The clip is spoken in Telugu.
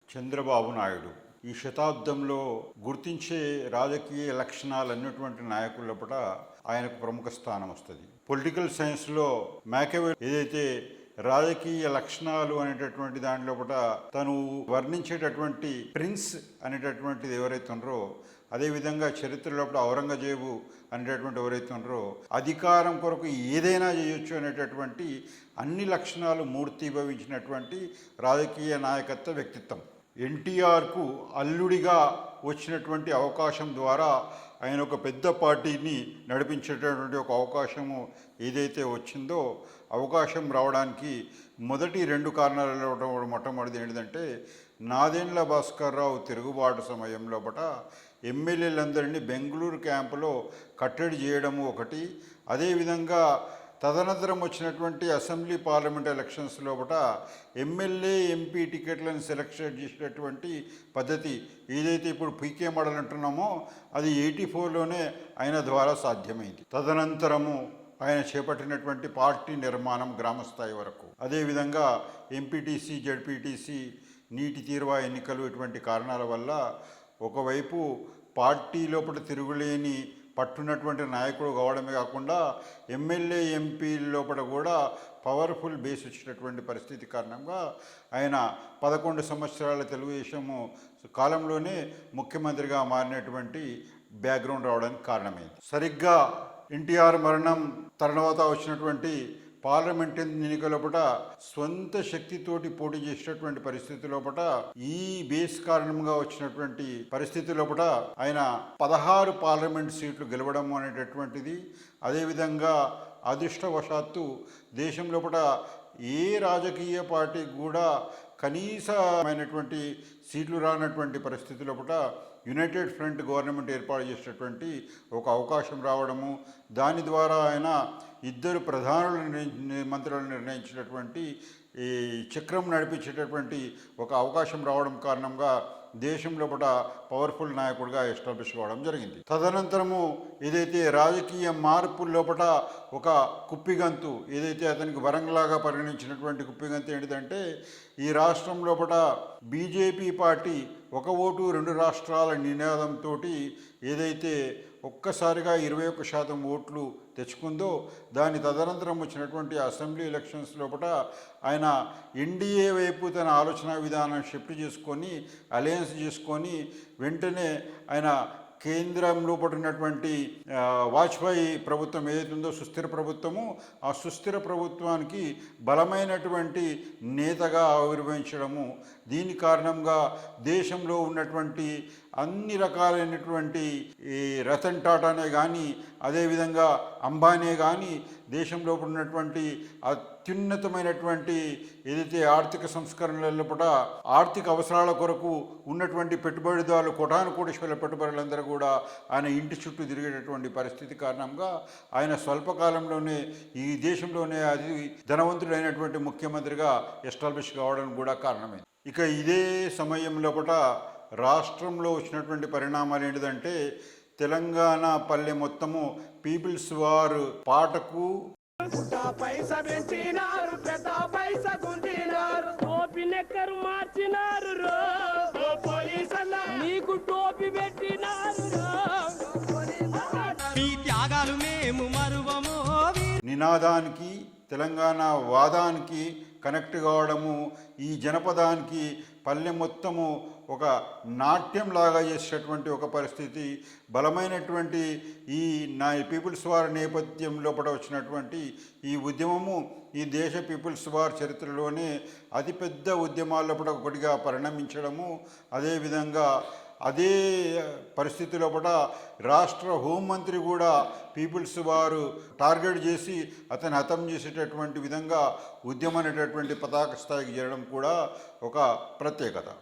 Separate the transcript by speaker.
Speaker 1: చంద్రబాబు నాయుడు ఈ శతాబ్దంలో గుర్తించే రాజకీయ లక్షణాలు అన్నటువంటి నాయకుల లోపల ఆయనకు ప్రముఖ స్థానం వస్తుంది. పొలిటికల్ సైన్స్లో మ్యాకియావెల్లీ ఏదైతే రాజకీయ లక్షణాలు అనేటటువంటి దాంట్లో కూడా తను వర్ణించేటటువంటి ప్రిన్స్ అనేటటువంటిది ఎవరైతే ఉన్నారో, అదేవిధంగా చరిత్రలో ఔరంగజేబు అనేటటువంటి ఎవరైతే ఉన్నారో అధికారం కొరకు ఏదైనా చేయొచ్చు అనేటటువంటి అన్ని లక్షణాలు మూర్తిభవించినటువంటి రాజకీయ నాయకత్వ వ్యక్తిత్వం. ఎన్టీఆర్కు అల్లుడిగా వచ్చినటువంటి అవకాశం ద్వారా ఆయన ఒక పెద్ద పార్టీని నడిపించేటటువంటి ఒక అవకాశము ఏదైతే వచ్చిందో, అవకాశం రావడానికి మొదటి రెండు కారణాలలో మొట్టమొదటిది ఏంటంటే, నాదెండ్ల భాస్కర్ రావు తిరుగుబాటు సమయంలో ఎమ్మెల్యేలందరినీ బెంగళూరు క్యాంపులో కట్టడి చేయడము ఒకటి. అదేవిధంగా తదనంతరం వచ్చినటువంటి అసెంబ్లీ పార్లమెంట్ ఎలక్షన్స్ లోపల ఎమ్మెల్యే ఎంపీ టికెట్లను సెలెక్ట్ చేసినటువంటి పద్ధతి ఏదైతే ఇప్పుడు పీకే మోడల్ అంటున్నామో, అది 84లోనే ఆయన ద్వారా సాధ్యమైంది. తదనంతరము ఆయన చేపట్టినటువంటి పార్టీ నిర్మాణం గ్రామస్థాయి వరకు, అదేవిధంగా ఎంపీటీసీ, జడ్పీటీసీ, నీటి తీరువా ఎన్నికలు, ఇటువంటి కారణాల వల్ల ఒకవైపు పార్టీ లోపల తిరుగులేని పట్టున్నటువంటి నాయకుడు కావడమే కాకుండా ఎమ్మెల్యే ఎంపీ లోపల కూడా పవర్ఫుల్ బేస్ వచ్చినటువంటి పరిస్థితి కారణంగా ఆయన 11 సంవత్సరాల తెలుగుదేశము కాలంలోనే ముఖ్యమంత్రిగా మారినటువంటి బ్యాక్గ్రౌండ్ రావడానికి కారణమైంది. సరిగ్గా ఎన్టీఆర్ మరణం తర్వాత వచ్చినటువంటి పార్లమెంట్ ఎన్నికల లోపల స్వంత శక్తితోటి పోటీ చేసినటువంటి పరిస్థితి లోపల, ఈ బేస్ కారణంగా వచ్చినటువంటి పరిస్థితి లోపల ఆయన 16 పార్లమెంట్ సీట్లు గెలవడం అనేటటువంటిది, అదేవిధంగా అదృష్టవశాత్తు దేశం లోపల ఏ రాజకీయ పార్టీ కూడా కనీసమైనటువంటి సీట్లు రానటువంటి పరిస్థితి లోపల యునైటెడ్ ఫ్రంట్ గవర్నమెంట్ ఏర్పాటు చేసినటువంటి ఒక అవకాశం రావడము, దాని ద్వారా ఆయన 2 ప్రధాన మంత్రులను నిర్ణయించినటువంటి ఈ చక్రం నడిపించేటటువంటి ఒక అవకాశం రావడం కారణంగా దేశం లోపల పవర్ఫుల్ నాయకుడిగా ఎస్టాబ్లిష్ కావడం జరిగింది. తదనంతరము ఏదైతే రాజకీయ మార్పుల లోపల ఒక కుప్పిగంతు, ఏదైతే అతనికి వరంలాగా పరిగణించినటువంటి కుప్పిగంతు ఏంటిదంటే, ఈ రాష్ట్రం లోపల బీజేపీ పార్టీ ఒక ఓటు 2 రాష్ట్రాల నినాదంతో ఏదైతే ఒక్కసారిగా 21% ఓట్లు తెచ్చుకుందో, దాని తదనంతరం వచ్చినటువంటి అసెంబ్లీ ఎలక్షన్స్ లోపల ఆయన ఎన్డీఏ వైపు తన ఆలోచన విధానం షిఫ్ట్ చేసుకొని, అలయన్స్ చేసుకొని, వెంటనే ఆయన కేంద్రంలో పడినటువంటి వాజ్పేయి ప్రభుత్వం ఏదైతే ఉందో సుస్థిర ప్రభుత్వము, ఆ సుస్థిర ప్రభుత్వానికి బలమైనటువంటి నేతగా ఆవిర్భవించడము, దీని కారణంగా దేశంలో ఉన్నటువంటి అన్ని రకాలైనటువంటి ఈ రతన్ టాటానే కానీ, అదేవిధంగా అంబానీ కానీ, దేశంలో ఉన్నటువంటి అత్యున్నతమైనటువంటి ఏదైతే ఆర్థిక సంస్కరణల పట ఆర్థిక అవసరాల కొరకు ఉన్నటువంటి పెట్టుబడిదారులు, కోటాను కోటీశ్వరుల పెట్టుబడులందరూ కూడా ఆయన ఇంటి చుట్టూ తిరిగేటటువంటి పరిస్థితి కారణంగా ఆయన స్వల్పకాలంలోనే ఈ దేశంలోనే అతి ధనవంతుడైనటువంటి ముఖ్యమంత్రిగా ఎస్టాబ్లిష్ కావడం కూడా కారణమైంది. ఇక ఇదే సమయంలో రాష్ట్రంలో వచ్చినటువంటి పరిణామాలు ఏంటిదంటే, తెలంగాణ పల్లె మొత్తము పీపుల్స్ వార్ పాటకు నినాదానికి, తెలంగాణ వాదానికి కనెక్ట్ కావడము, ఈ జనపదానికి పల్లె మొత్తము ఒక నాట్యంలాగా చేసేటటువంటి ఒక పరిస్థితి, బలమైనటువంటి ఈ పీపుల్స్ వార్ నేపథ్యం లోపల వచ్చినటువంటి ఈ ఉద్యమము ఈ దేశ పీపుల్స్ వార్ చరిత్రలోనే అతిపెద్ద ఉద్యమాల లోపల ఒకటిగా పరిణమించడము, అదేవిధంగా అదే పరిస్థితి లోపల రాష్ట్ర హోంమంత్రి కూడా పీపుల్స్ వారు టార్గెట్ చేసి అతను హతం చేసేటటువంటి విధంగా ఉద్యమం అనేటటువంటి పతాక స్థాయికి చేరడం కూడా ఒక ప్రత్యేకత.